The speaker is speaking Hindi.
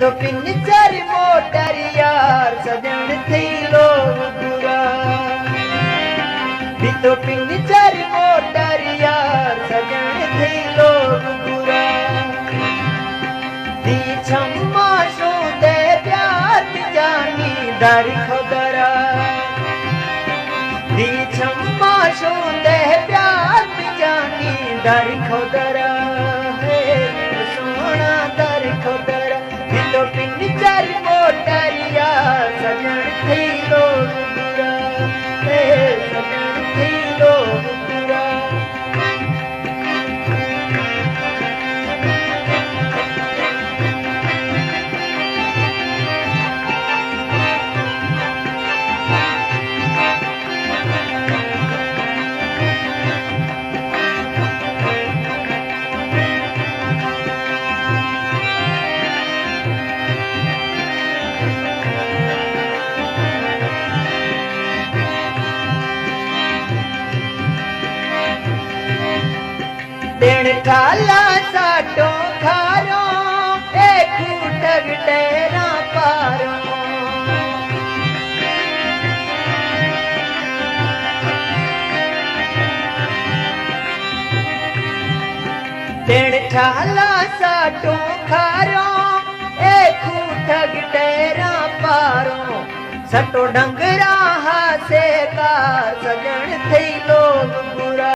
तो पिन चार मोटर यार सजन थी लोग बुरा भी तो पिन चार मोटर यार सजन थी लोग बुरा दी छम्मा शो दे प्यार जानी दर खबरा दी छम्मा शो दे प्यार जानी दर खबरा सोना दर खबरा तो पिन चार मोटर यार सजन थी लोग बुरा सजन थी लोग बुरा दिन काला साटो खारो एक ठग डेरा पारो दिन काला साटो खारो एक ठग डेरा पारो सटो डंगरा हासे का सजन थी लोग बुरा।